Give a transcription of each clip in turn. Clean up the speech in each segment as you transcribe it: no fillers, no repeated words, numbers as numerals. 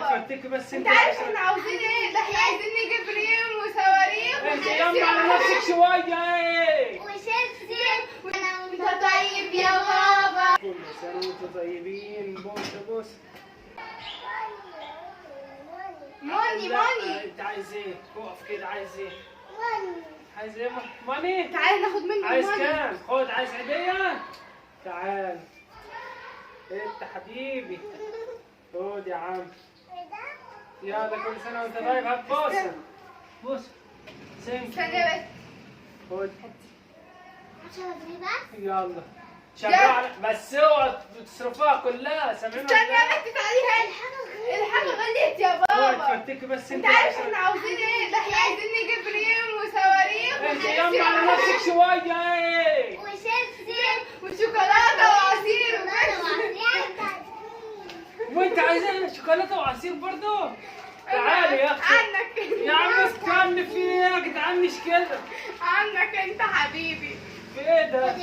تفرتكي بس انت عارف احنا عاوزين ايه؟ ده احنا عايزين نجيب ريم وصواريخ انت يلا على نفسك شويه ايه وشيبسي وانت طيب يا بابا. كل سنه وانتم طيبين. بص ماني ماني انت عايز ايه؟ اقف كده. عايز ايه؟ عايز ايه؟ ماني. تعالى ناخد منه عايز ماني. كام؟ خد. عايز هديه؟ تعال انت حبيبي. خد يا عم. يلا كل سنه وانت طيب. هات بوسه. بص ثانية بس. خد يلا شغال بس اوعى تصرفوها كلها. سامعين؟ ثانية بس تعالي الحاجة غليت يا اوعى بابا. تفرتكي بس انت عارف احنا عاوزين ايه؟ ده احنا عايزين نجيب ريم وصواريخ انت يلا على نفسك شويه ايه وشيبسي وشوكولاتة وعصير وانت عايز ايه؟ شوكولاته وعصير برضه؟ تعالي يا اختي. عنك يا عم استنى. في ايه يا جدعان؟ مش كده. عنك انت حبيبي. في ايه ده؟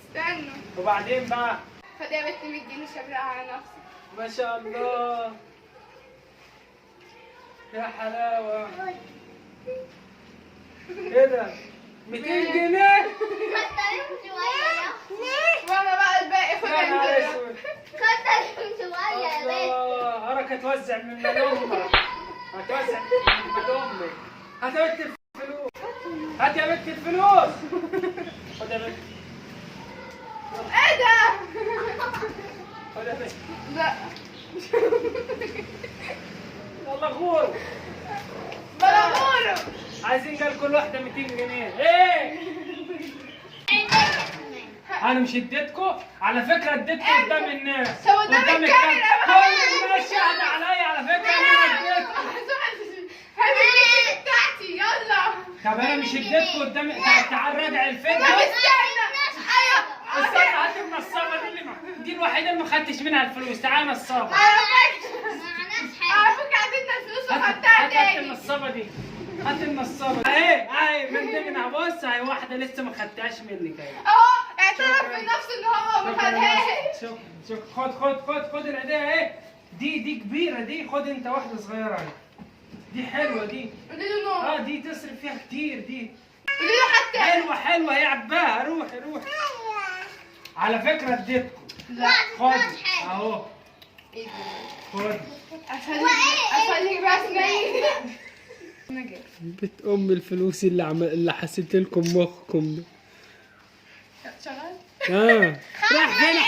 استنى. وبعدين بقى؟ خد يا بنتي 100 جنيه شبرقة على نفسك. ما شاء الله يا حلاوه. ايه ده؟ 200 جنيه؟ وانا بقى الباقي خد يا نهار انت. اسود. الله اراك هتوزع من مال امك. هتوزع من مال امك. هات يا بنت الفلوس. هات يا بنت الفلوس. خد يا بنت. ايه ده؟ خد يا بنت. لا والله غور. بلغوله. عايزين قال كل واحده 200 جنيه. ايه؟ انا مش اديتكم على فكره. اديتكم قدام الناس. طب قدام الكاميرا بقى. كل الناس شاهده عليا على فكره. انا اديتكم. هات الفيديو بتاعتي يلا. طب انا مش اديتكم قدام. تعال راجع الفيديو. طب استنى. ايوه استنى. هات النصابه دي دي الوحيده اللي ما خدتش منها الفلوس. تعال نصابه. على فكرة عطيتنا الفلوس وخدتها هات تاني. النصابه دي. هات النصابه. اهي من ضمنها. بص اهي واحده لسه ما خدتهاش منك اهي. اهو اعترف بنفسه ان هو ما خدهاش. شوف خد العيديه اهي. دي كبيره دي. خد انت واحده صغيره اهي. دي حلوه دي. قولي له نو. دي تصرف فيها كتير دي. قولي له حتى. حلوه هي عباها. روح على فكره اديتكم. لا خد اهو. خد. افلك رسمي. بيت الفلوس اللي حسيت لكم مخكم ده. شغال. راح فين؟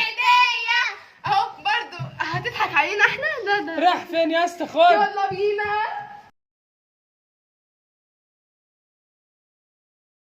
اهو برضو هتضحك علينا احنا. لا راح فين يا اسطى؟ خد. يلا بينا.